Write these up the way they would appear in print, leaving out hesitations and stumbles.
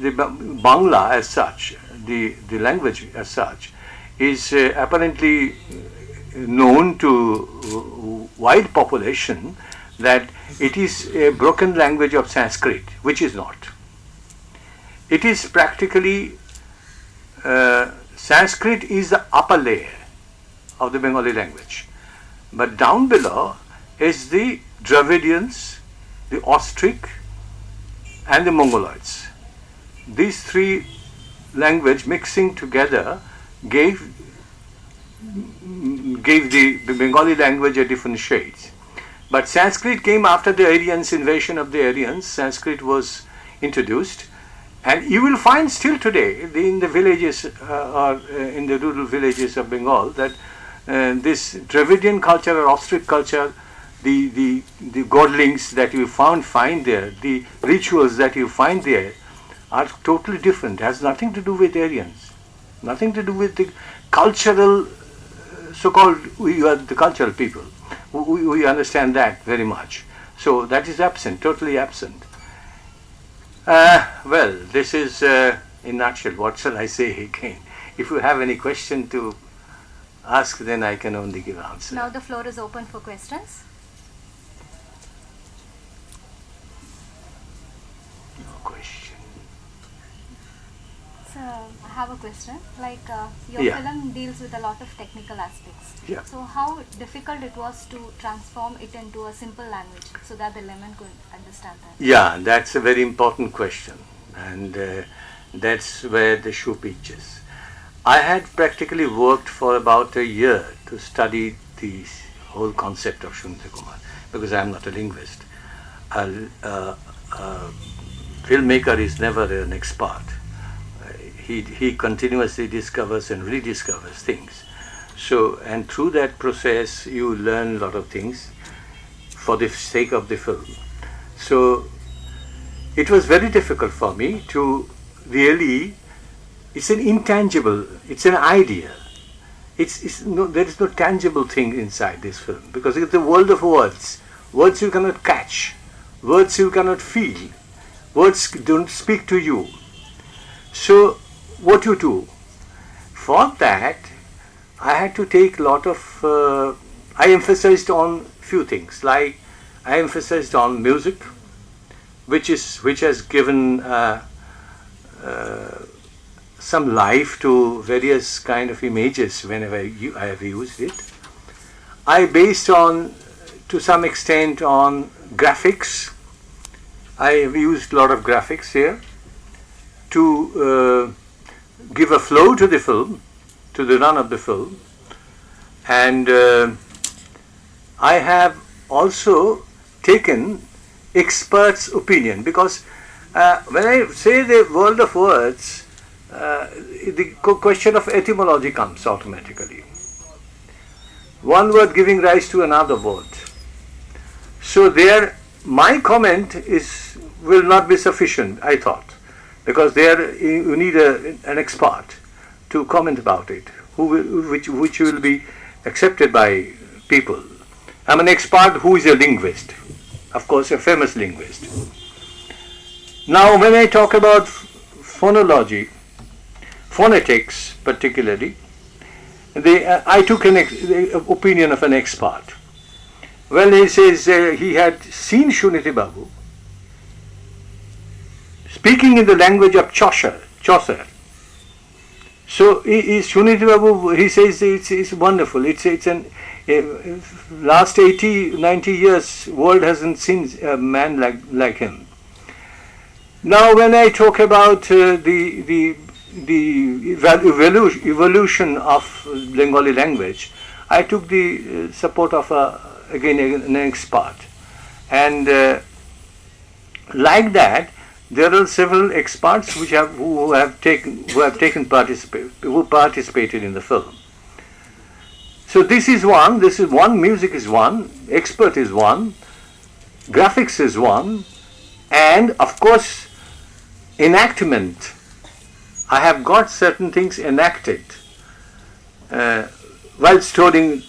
the Bangla as such, the language as such, is apparently known to wide population that it is a broken language of Sanskrit, which is not. It is practically, Sanskrit is the upper layer of the Bengali language, but down below is the Dravidians, the Austric and the Mongoloids. These three language mixing together gave the Bengali language a different shades. But Sanskrit came after the Aryans, invasion of the Aryans. Sanskrit was introduced, and you will find still today in the villages or in the rural villages of Bengal that this Dravidian culture or Austric culture, the godlings that you find there, the rituals that you find there are totally different. It has nothing to do with Aryans, nothing to do with the cultural, so-called, we are the cultural people. We understand that very much. So that is absent, totally absent. Well, this is in a nutshell. What shall I say again? If you have any question to ask, then I can only give answer. Now the floor is open for questions. No question. So I have a question. Like your film deals with a lot of technical aspects. Yeah. So how difficult it was to transform it into a simple language so that the layman could understand that? Yeah, that's a very important question, and that's where the shoe pinches. I had practically worked for about a year to study the whole concept of Shunita Kumar, because I am not a linguist. A filmmaker is never an expert. He continuously discovers and rediscovers things. So, and through that process, you learn a lot of things for the sake of the film. So, it was very difficult for me to really, it's an intangible, it's an idea. There is no tangible thing inside this film, because it's a world of words. Words you cannot catch, words you cannot feel, words don't speak to you. So, what you do? For that, I had to take a lot of, I emphasized on few things, like I emphasized on music, which has given some life to various kind of images whenever I have used it. I based on, to some extent, on graphics. I have used a lot of graphics here to give a flow to the film, to the run of the film. And I have also taken experts' opinion, because when I say the world of words, the question of etymology comes automatically. One word giving rise to another word. So there, my comment will not be sufficient, I thought, because there you need an expert to comment about it, which will be accepted by people. I'm an expert who is a linguist, of course a famous linguist. Now when I talk about phonology, phonetics particularly, I took the opinion of an expert. Well, he says he had seen Shuniti Babu speaking in the language of Chaucer. So Shuniti Babu, he says it's wonderful. Last 80, 90 years, world hasn't seen a man like him. Now, when I talk about the evolution of Bengali language, I took the support of again an expert, and like that, there are several experts who participated in the film. So this is one, music is one, expert is one, graphics is one, and of course enactment. I have got certain things enacted while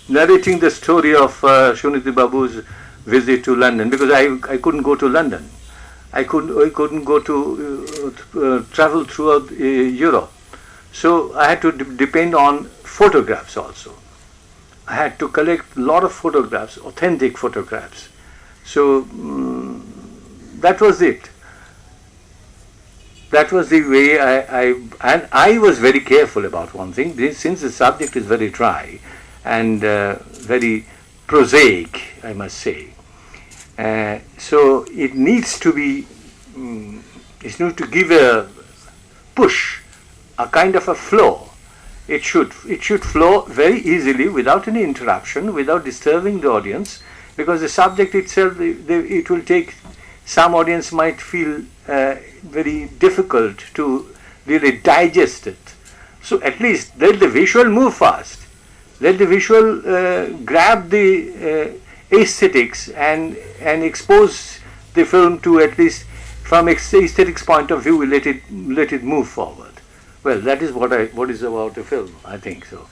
narrating the story of Shuniti Babu's visit to London, because I couldn't go to London. I couldn't go to travel throughout Europe. So I had to depend on photographs also. I had to collect a lot of photographs, authentic photographs. So that was it. That was the way and I was very careful about one thing. Since the subject is very dry and very prosaic, I must say. So it needs to be, it needs to give a push, a kind of a flow. It should flow very easily without any interruption, without disturbing the audience, because the subject itself, it will take, some audience might feel very difficult to really digest it. So at least let the visual move fast. Let the visual grab the aesthetics and expose the film to, at least from aesthetics point of view, let it move forward. Well, that is what is about a film, I think so.